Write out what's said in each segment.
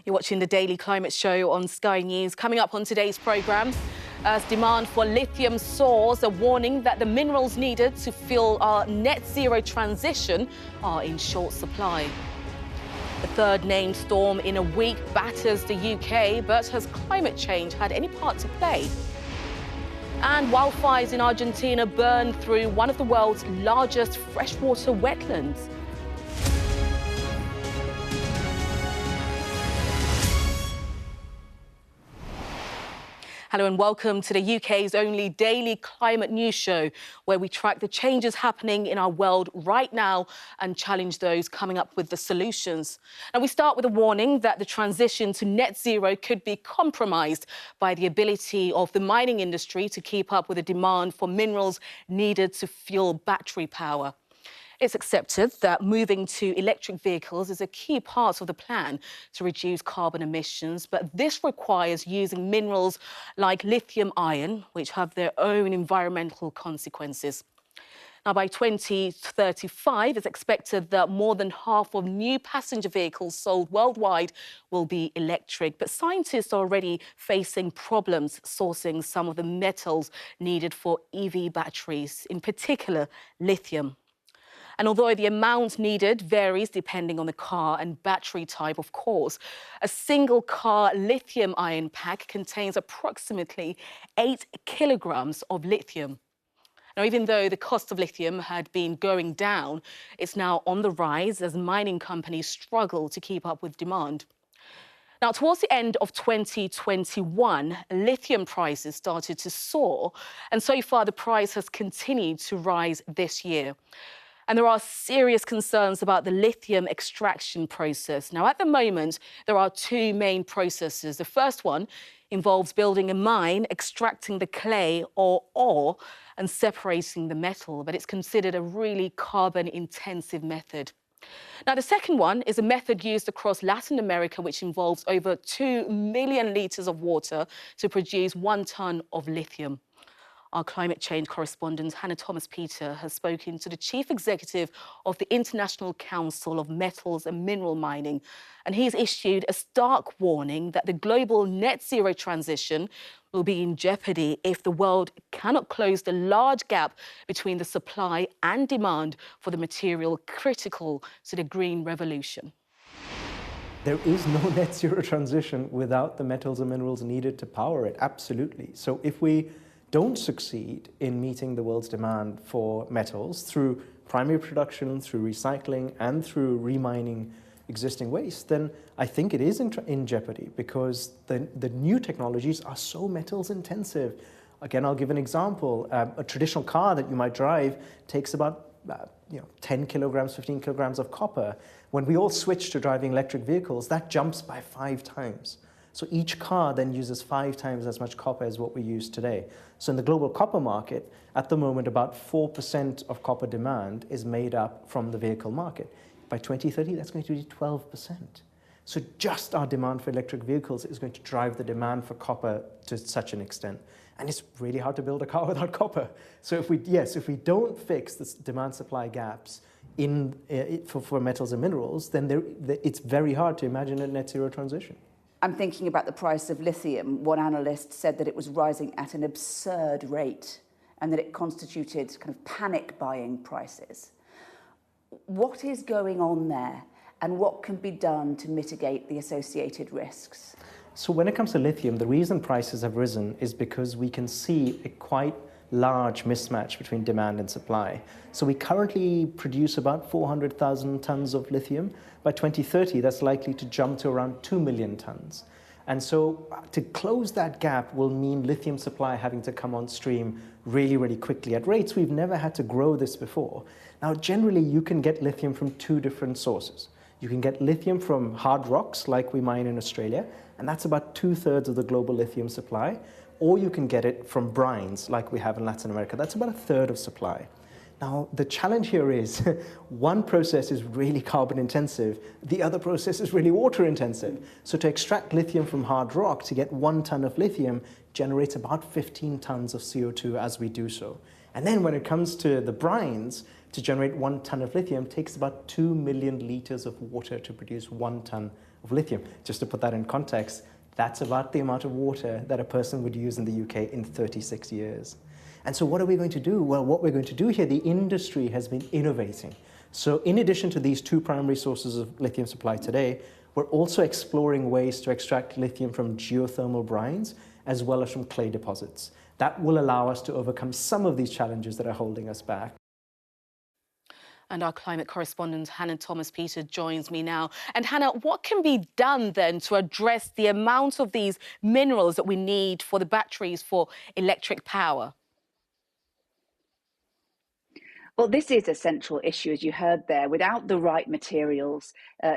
You're watching the Daily Climate Show on Sky News. Coming up on today's programme, as demand for lithium soars, a warning that the minerals needed to fuel our net zero transition are in short supply. The third named storm in a week batters the UK, but has climate change had any part to play? And wildfires in Argentina burned through one of the world's largest freshwater wetlands. Hello and welcome to the UK's only daily climate news show, where we track the changes happening in our world right now and challenge those coming up with the solutions. Now, we start with a warning that the transition to net zero could be compromised by the ability of the mining industry to keep up with the demand for minerals needed to fuel battery power. It's accepted that moving to electric vehicles is a key part of the plan to reduce carbon emissions, but this requires using minerals like lithium ion, which have their own environmental consequences. Now, by 2035, it's expected that more than half of new passenger vehicles sold worldwide will be electric. But scientists are already facing problems sourcing some of the metals needed for EV batteries, in particular lithium. And although the amount needed varies depending on the car and battery type, of course, a single car lithium-ion pack contains approximately 8 kilograms of lithium. Now, even though the cost of lithium had been going down, it's now on the rise as mining companies struggle to keep up with demand. Now, towards the end of 2021, lithium prices started to soar, and so far the price has continued to rise this year. And there are serious concerns about the lithium extraction process. Now, at the moment, there are two main processes. The first one involves building a mine, extracting the clay or ore, and separating the metal, but it's considered a really carbon-intensive method. Now, the second one is a method used across Latin America, which involves over 2 million litres of water to produce 1 tonne of lithium. Our climate change correspondent, Hannah Thomas-Peter, has spoken to the chief executive of the International Council of Metals and Mineral Mining, and he's issued a stark warning that the global net zero transition will be in jeopardy if the world cannot close the large gap between the supply and demand for the material critical to the green revolution. There is no net zero transition without the metals and minerals needed to power it, absolutely. So if we don't succeed in meeting the world's demand for metals through primary production, through recycling, and through remining existing waste, then I think it is in jeopardy, because the new technologies are so metals intensive. Again, I'll give an example. A traditional car that you might drive takes about 10 kilograms, 15 kilograms of copper. When we all switch to driving electric vehicles, that jumps by 5 times. So each car then uses 5 times as much copper as what we use today. So in the global copper market, at the moment, about 4% of copper demand is made up from the vehicle market. By 2030, that's going to be 12%. So just our demand for electric vehicles is going to drive the demand for copper to such an extent. And it's really hard to build a car without copper. So if we don't fix the demand-supply gaps for metals and minerals, then it's very hard to imagine a net zero transition. I'm thinking about the price of lithium. One analyst said that it was rising at an absurd rate and that it constituted kind of panic buying prices. What is going on there, and what can be done to mitigate the associated risks? So when it comes to lithium, the reason prices have risen is because we can see a quite large mismatch between demand and supply. So we currently produce about 400,000 tons of lithium. By 2030, that's likely to jump to around 2 million tons. And so to close that gap will mean lithium supply having to come on stream really, really quickly at rates we've never had to grow this before. Now, generally, you can get lithium from 2 different sources. You can get lithium from hard rocks, like we mine in Australia, and that's about 2/3 of the global lithium supply. Or you can get it from brines, like we have in Latin America. That's about 1/3 of supply. Now, the challenge here is one process is really carbon intensive, the other process is really water intensive. So to extract lithium from hard rock, to get 1 ton of lithium generates about 15 tons of CO2 as we do so. And then when it comes to the brines, to generate 1 ton of lithium takes about 2 million liters of water to produce 1 ton of lithium. Just to put that in context, that's about the amount of water that a person would use in the UK in 36 years. And so what are we going to do? Well, what we're going to do here, the industry has been innovating. So in addition to these two primary sources of lithium supply today, we're also exploring ways to extract lithium from geothermal brines as well as from clay deposits. That will allow us to overcome some of these challenges that are holding us back. And our climate correspondent, Hannah Thomas-Peter, joins me now. And Hannah, what can be done then to address the amount of these minerals that we need for the batteries for electric power? Well, this is a central issue, as you heard there. Without the right materials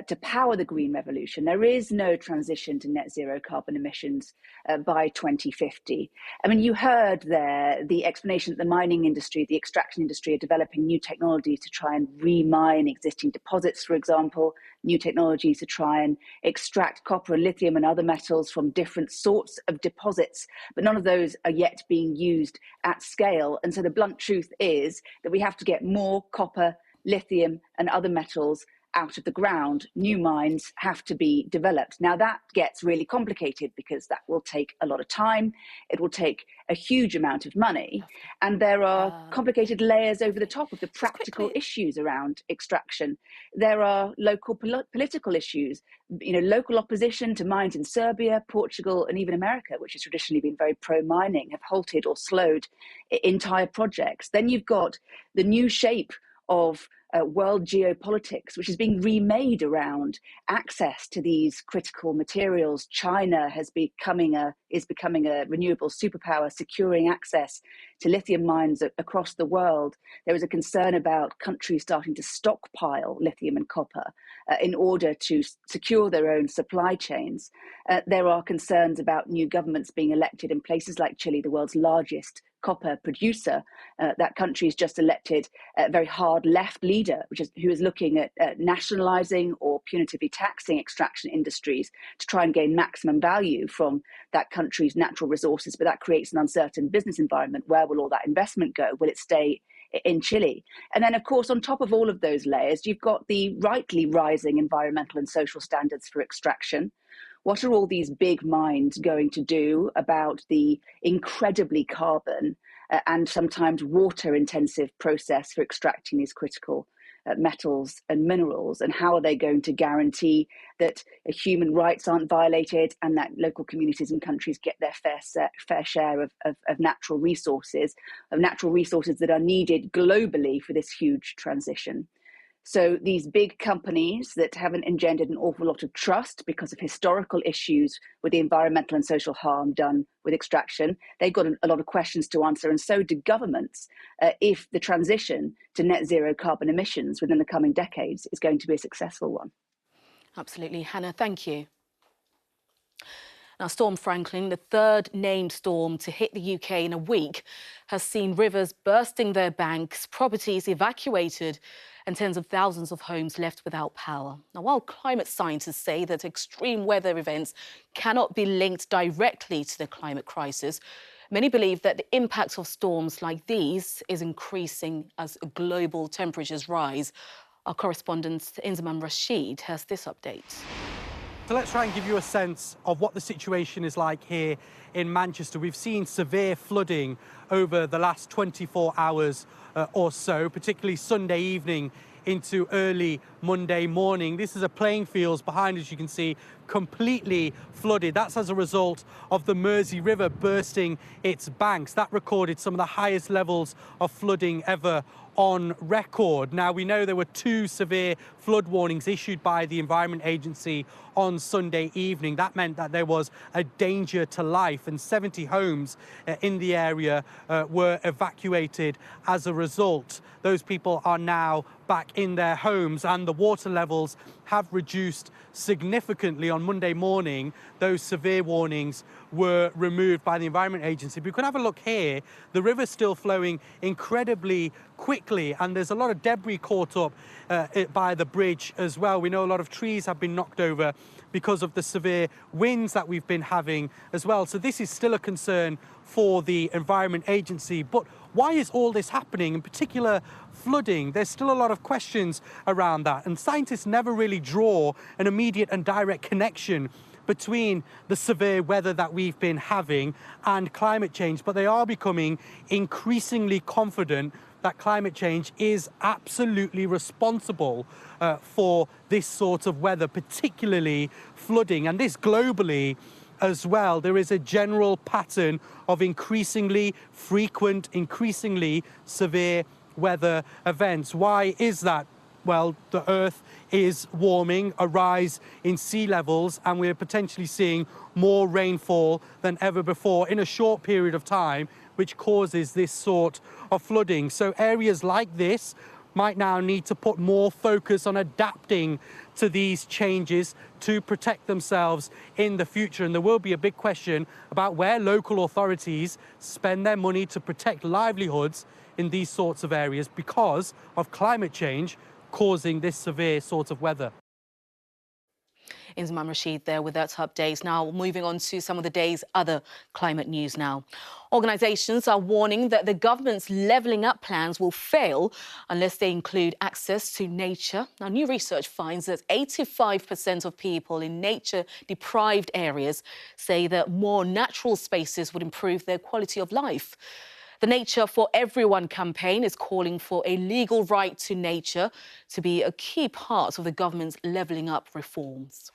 to power the green revolution, there is no transition to net zero carbon emissions by 2050. I mean, you heard there the explanation that the mining industry, the extraction industry, are developing new technologies to try and remine existing deposits, for example, new technologies to try and extract copper and lithium and other metals from different sorts of deposits. But none of those are yet being used at scale. And so the blunt truth is that we have to get more copper, lithium, and other metals out of the ground. New mines have to be developed. Now that gets really complicated because that will take a lot of time. It will take a huge amount of money. And there are complicated layers over the top of the practical issues around extraction. There are local political issues, local opposition to mines in Serbia, Portugal, and even America, which has traditionally been very pro-mining, have halted or slowed entire projects. Then you've got the new shape of world geopolitics, which is being remade around access to these critical materials. China is becoming a renewable superpower, securing access to lithium mines across the world. There is a concern about countries starting to stockpile lithium and copper in order to secure their own supply chains. There are concerns about new governments being elected in places like Chile, the world's largest copper producer. That country has just elected a very hard left leader, who is looking at nationalizing or punitively taxing extraction industries to try and gain maximum value from that country's natural resources. But that creates an uncertain business environment. Where will all that investment go? Will it stay in Chile? And then, of course, on top of all of those layers, you've got the rightly rising environmental and social standards for extraction. What are all these big mines going to do about the incredibly carbon and sometimes water-intensive process for extracting these critical metals and minerals? And how are they going to guarantee that human rights aren't violated and that local communities and countries get their fair share of natural resources that are needed globally for this huge transition? So these big companies that haven't engendered an awful lot of trust because of historical issues with the environmental and social harm done with extraction, they've got a lot of questions to answer, and so do governments, if the transition to net zero carbon emissions within the coming decades is going to be a successful one. Absolutely. Hannah, thank you. Now, Storm Franklin, the third named storm to hit the UK in a week, has seen rivers bursting their banks, properties evacuated, and tens of thousands of homes left without power. Now, while climate scientists say that extreme weather events cannot be linked directly to the climate crisis, many believe that the impact of storms like these is increasing as global temperatures rise. Our correspondent Inzaman Rashid has this update. So let's try and give you a sense of what the situation is like here in Manchester. We've seen severe flooding over the last 24 hours or so, particularly Sunday evening into early Monday morning. This is a playing fields behind us, you can see, completely flooded. That's as a result of the Mersey River bursting its banks. That recorded some of the highest levels of flooding ever on record. Now, we know there were 2 severe flood warnings issued by the Environment Agency on Sunday evening. That meant that there was a danger to life, and 70 homes in the area were evacuated as a result. Those people are now back in their homes, and the water levels have reduced significantly. On Monday morning, those severe warnings were removed by the Environment Agency. But we can have a look here. The river's still flowing incredibly quickly, and there's a lot of debris caught up by the bridge as well. We know a lot of trees have been knocked over because of the severe winds that we've been having as well. So this is still a concern for the Environment Agency. But why is all this happening, in particular flooding? There's still a lot of questions around that, and scientists never really necessarily draw an immediate and direct connection between the severe weather that we've been having and climate change, but they are becoming increasingly confident that climate change is absolutely responsible for this sort of weather, particularly flooding, and this globally as well. There is a general pattern of increasingly frequent, increasingly severe weather events. Why is that? Well, the Earth is warming, a rise in sea levels, and we're potentially seeing more rainfall than ever before in a short period of time, which causes this sort of flooding. So areas like this might now need to put more focus on adapting to these changes to protect themselves in the future. And there will be a big question about where local authorities spend their money to protect livelihoods in these sorts of areas because of climate change causing this severe sort of weather. Inzamam Rashid there with that update. Now, moving on to some of the day's other climate news now. Organisations are warning that the government's levelling up plans will fail unless they include access to nature. Now, new research finds that 85% of people in nature-deprived areas say that more natural spaces would improve their quality of life. The Nature for Everyone campaign is calling for a legal right to nature to be a key part of the government's levelling up reforms.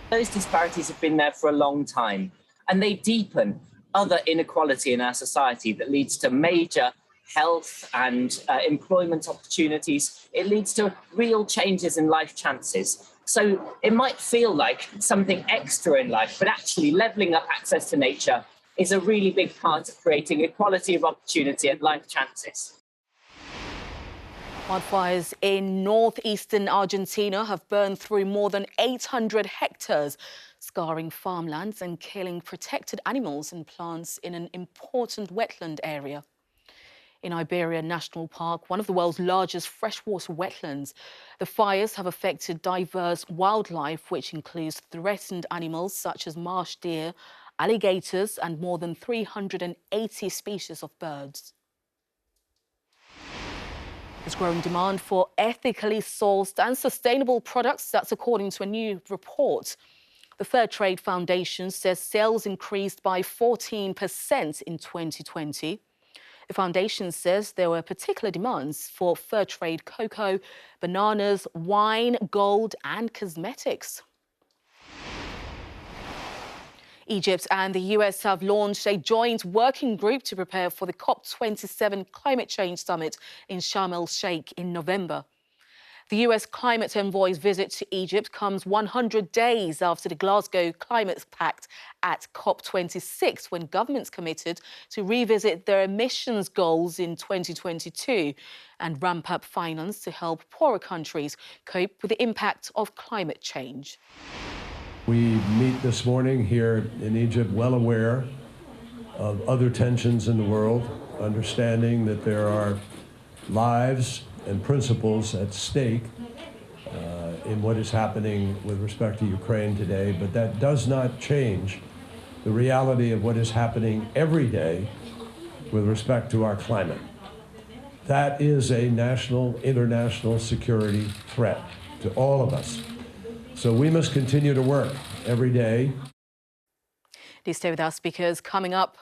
Those disparities have been there for a long time, and they deepen other inequality in our society that leads to major health and employment opportunities. It leads to real changes in life chances. So it might feel like something extra in life, but actually levelling up access to nature is a really big part of creating equality of opportunity and life chances. Wildfires in northeastern Argentina have burned through more than 800 hectares, scarring farmlands and killing protected animals and plants in an important wetland area. In Iberia National Park, one of the world's largest freshwater wetlands, the fires have affected diverse wildlife, which includes threatened animals such as marsh deer, alligators and more than 380 species of birds. There's growing demand for ethically sourced and sustainable products. That's according to a new report. The Fair Trade Foundation says sales increased by 14% in 2020. The foundation says there were particular demands for fair trade cocoa, bananas, wine, gold and cosmetics. Egypt and the US have launched a joint working group to prepare for the COP27 climate change summit in Sharm el-Sheikh in November. The US climate envoy's visit to Egypt comes 100 days after the Glasgow Climate Pact at COP26, when governments committed to revisit their emissions goals in 2022 and ramp up finance to help poorer countries cope with the impact of climate change. We meet this morning here in Egypt well aware of other tensions in the world, understanding that there are lives and principles at stake in what is happening with respect to Ukraine today, but that does not change the reality of what is happening every day with respect to our climate. That is a national, international security threat to all of us. So we must continue to work every day. Please stay with us because coming up,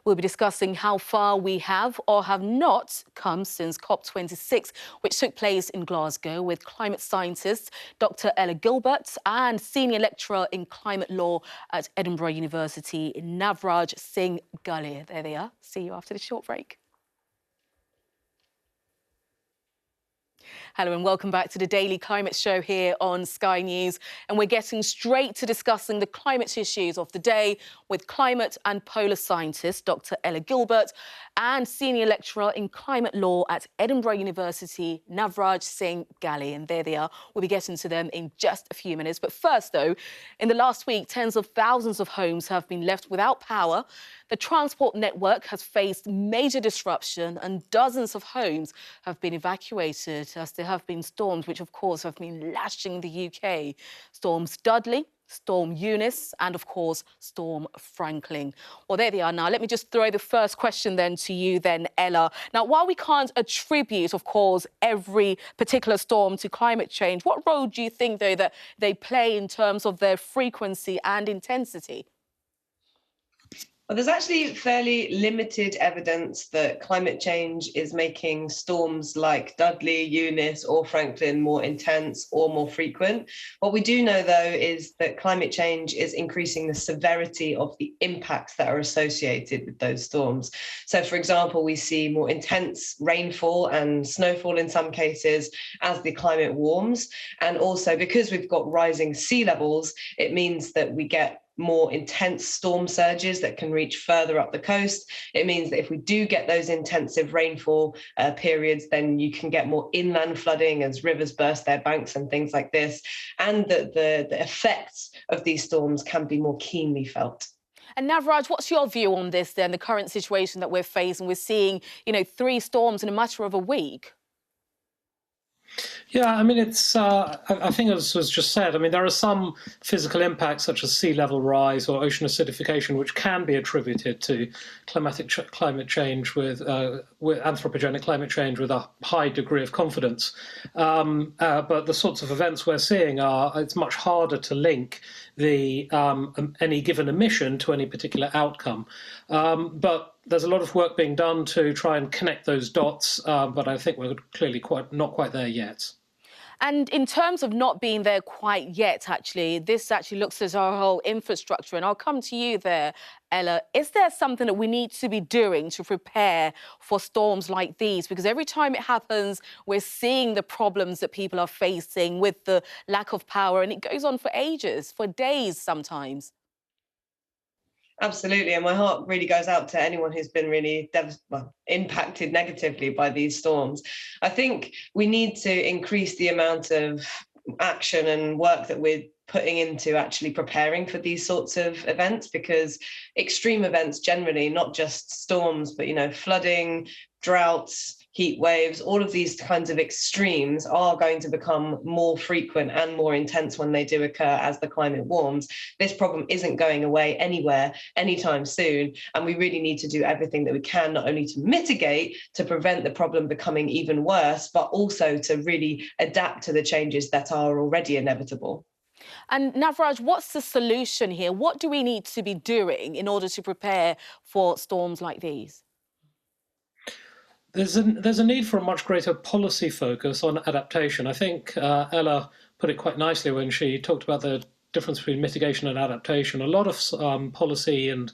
we'll be discussing how far we have or have not come since COP26, which took place in Glasgow, with climate scientist Dr. Ella Gilbert and senior lecturer in climate law at Edinburgh University, Navraj Singh Galia. There they are. See you after this short break. Hello and welcome back to the Daily Climate Show here on Sky News. And we're getting straight to discussing the climate issues of the day with climate and polar scientist Dr. Ella Gilbert and senior lecturer in climate law at Edinburgh University, Navraj Singh Gali. And there they are. We'll be getting to them in just a few minutes. But first, though, in the last week, tens of thousands of homes have been left without power. The transport network has faced major disruption and dozens of homes have been evacuated as there have been storms which, of course, have been lashing the UK. Storms Dudley Storm Eunice, and of course, Storm Franklin. Well, there they are now. Let me just throw the first question then to you then, Ella. Now, while we can't attribute, of course, every particular storm to climate change, what role do you think, though, that they play in terms of their frequency and intensity? Well, there's actually fairly limited evidence that climate change is making storms like Dudley, Eunice, or Franklin more intense or more frequent. What we do know, though, is that climate change is increasing the severity of the impacts that are associated with those storms. So, for example, we see more intense rainfall and snowfall in some cases as the climate warms. And also, because we've got rising sea levels, it means that we get more intense storm surges that can reach further up the coast. It means that if we do get those intensive rainfall periods, then you can get more inland flooding as rivers burst their banks and things like this, and that the effects of these storms can be more keenly felt. And Navraj, what's your view on this then, the current situation that we're facing? We're seeing, 3 storms in a matter of a week. Yeah, I mean, I think as was just said, I mean, there are some physical impacts such as sea level rise or ocean acidification, which can be attributed to climate change with anthropogenic climate change with a high degree of confidence. But the sorts of events we're seeing it's much harder to link any given emission to any particular outcome. But there's a lot of work being done to try and connect those dots, but I think we're clearly not quite there yet. And in terms of not being there quite yet, actually, this actually looks at our whole infrastructure. And I'll come to you there, Ella. Is there something that we need to be doing to prepare for storms like these? Because every time it happens, we're seeing the problems that people are facing with the lack of power, and it goes on for ages, for days sometimes. Absolutely, and my heart really goes out to anyone who's been really impacted negatively by these storms. I think we need to increase the amount of action and work that we're putting into actually preparing for these sorts of events, because extreme events generally, not just storms, but flooding, droughts, heat waves, all of these kinds of extremes are going to become more frequent and more intense when they do occur as the climate warms. This problem isn't going away anywhere anytime soon, and we really need to do everything that we can, not only to mitigate, to prevent the problem becoming even worse, but also to really adapt to the changes that are already inevitable. And Navraj, what's the solution here? What do we need to be doing in order to prepare for storms like these? There's a need for a much greater policy focus on adaptation. I think Ella put it quite nicely when she talked about the difference between mitigation and adaptation. A lot of policy and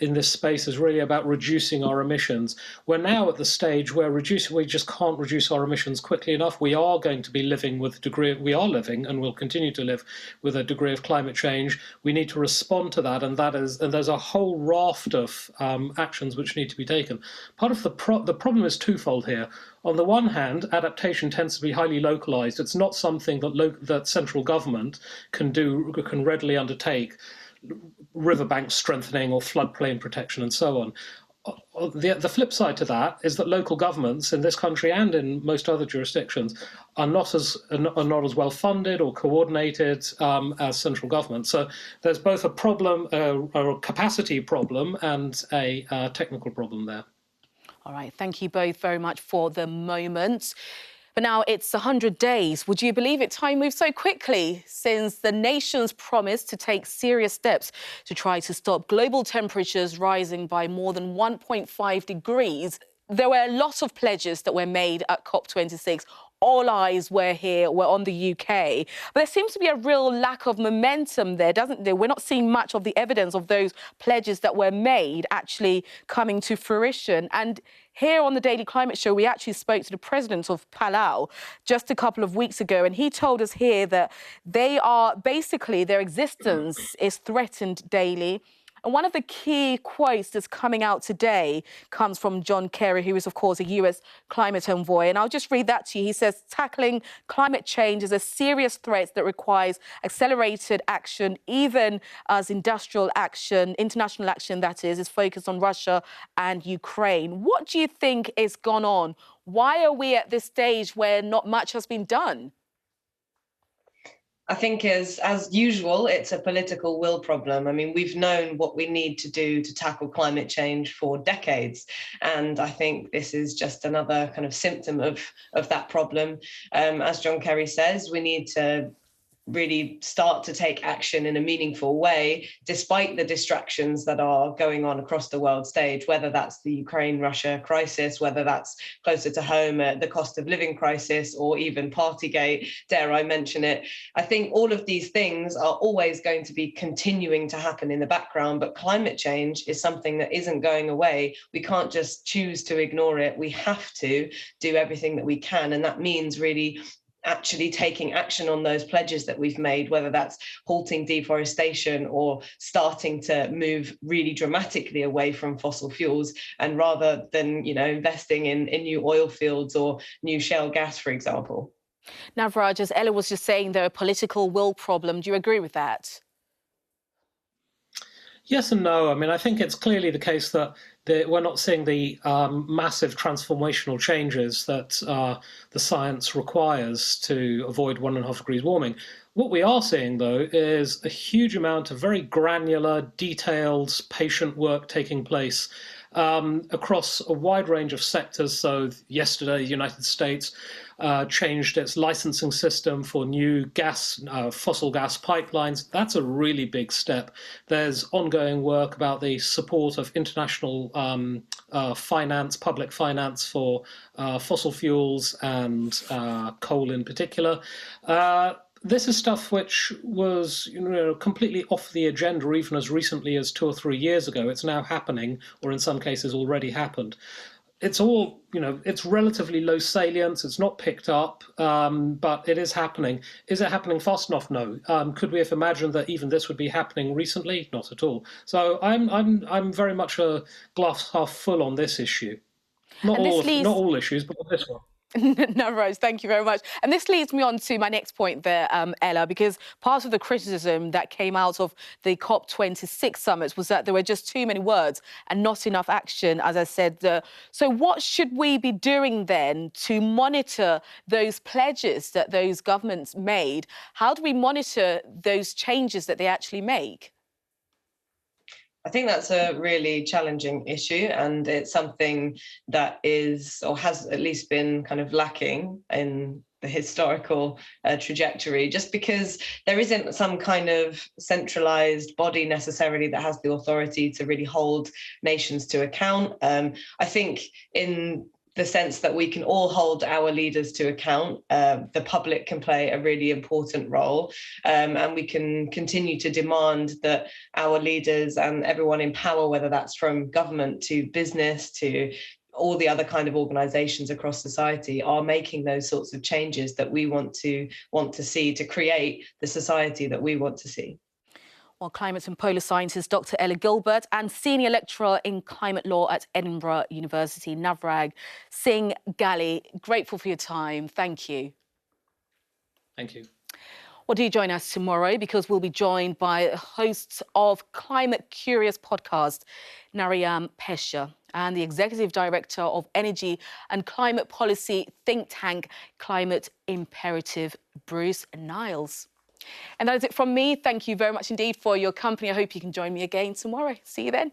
in this space is really about reducing our emissions. We're now at the stage where we just can't reduce our emissions quickly enough. We are going to be living with we are living and will continue to live with a degree of climate change. We need to respond to that, and there's a whole raft of actions which need to be taken. Part of the problem is twofold here. On the one hand, adaptation tends to be highly localized. It's not something that central government can readily undertake. Riverbank strengthening or floodplain protection and so on. The flip side to that is that local governments in this country and in most other jurisdictions are not as well funded or coordinated as central government. So there's both a problem, a capacity problem, and a technical problem there. All right, thank you both very much for the moment. But now it's 100 days. Would you believe it? Time moves so quickly since the nation's promised to take serious steps to try to stop global temperatures rising by more than 1.5 degrees. There were a lot of pledges that were made at COP26. All eyes were on the UK. But there seems to be a real lack of momentum there, doesn't there? We're not seeing much of the evidence of those pledges that were made actually coming to fruition. And here on the Daily Climate Show, we actually spoke to the president of Palau just a couple of weeks ago, and he told us here that their existence is threatened daily. And one of the key quotes that's coming out today comes from John Kerry, who is, of course, a US climate envoy. And I'll just read that to you. He says, tackling climate change is a serious threat that requires accelerated action, even as industrial action, international action, that is focused on Russia and Ukraine. What do you think is gone on? Why are we at this stage where not much has been done? I think as usual, it's a political will problem. I mean, we've known what we need to do to tackle climate change for decades. And I think this is just another kind of symptom of that problem. As John Kerry says, we need to really start to take action in a meaningful way, despite the distractions that are going on across the world stage, whether that's the Ukraine-Russia crisis, whether that's closer to home, the cost of living crisis, or even Partygate, dare I mention it. I think all of these things are always going to be continuing to happen in the background, but climate change is something that isn't going away. We can't just choose to ignore it. We have to do everything that we can, and that means really actually taking action on those pledges that we've made, whether that's halting deforestation or starting to move really dramatically away from fossil fuels, and rather than, investing in new oil fields or new shale gas, for example. Now, Raj, as Ella was just saying, they're a political will problem. Do you agree with that? Yes and no. I mean, I think it's clearly the case that we're not seeing the massive transformational changes that the science requires to avoid 1.5 degrees warming. What we are seeing, though, is a huge amount of very granular, detailed, patient work taking place across a wide range of sectors. So yesterday, the United States changed its licensing system for new fossil gas pipelines. That's a really big step. There's ongoing work about the support of international finance, public finance for fossil fuels and coal in particular. This is stuff which was, completely off the agenda even as recently as 2 or 3 years ago. It's now happening, or in some cases already happened. It's all, it's relatively low salience. It's not picked up, but it is happening. Is it happening fast enough? No. Could we have imagined that even this would be happening recently? Not at all. So I'm very much a glass half full on this issue. Not all issues, but this one. No, Rose, thank you very much. And this leads me on to my next point there, Ella, because part of the criticism that came out of the COP26 summit was that there were just too many words and not enough action, as I said. So what should we be doing then to monitor those pledges that those governments made? How do we monitor those changes that they actually make? I think that's a really challenging issue, and it's something that is, or has at least been, kind of lacking in the historical trajectory, just because there isn't some kind of centralized body necessarily that has the authority to really hold nations to account. I think in the sense that we can all hold our leaders to account. The public can play a really important role, and we can continue to demand that our leaders and everyone in power, whether that's from government to business to all the other kind of organizations across society, are making those sorts of changes that we want to see to create the society that we want to see. Well, climate and polar scientist Dr. Ella Gilbert and senior lecturer in climate law at Edinburgh University, Navrag Singh Gali, grateful for your time. Thank you. Thank you. Well, do join us tomorrow, because we'll be joined by hosts of Climate Curious podcast, Narayam Pesha, and the executive director of energy and climate policy think tank Climate Imperative, Bruce Niles. And that is it from me. Thank you very much indeed for your company. I hope you can join me again tomorrow. See you then.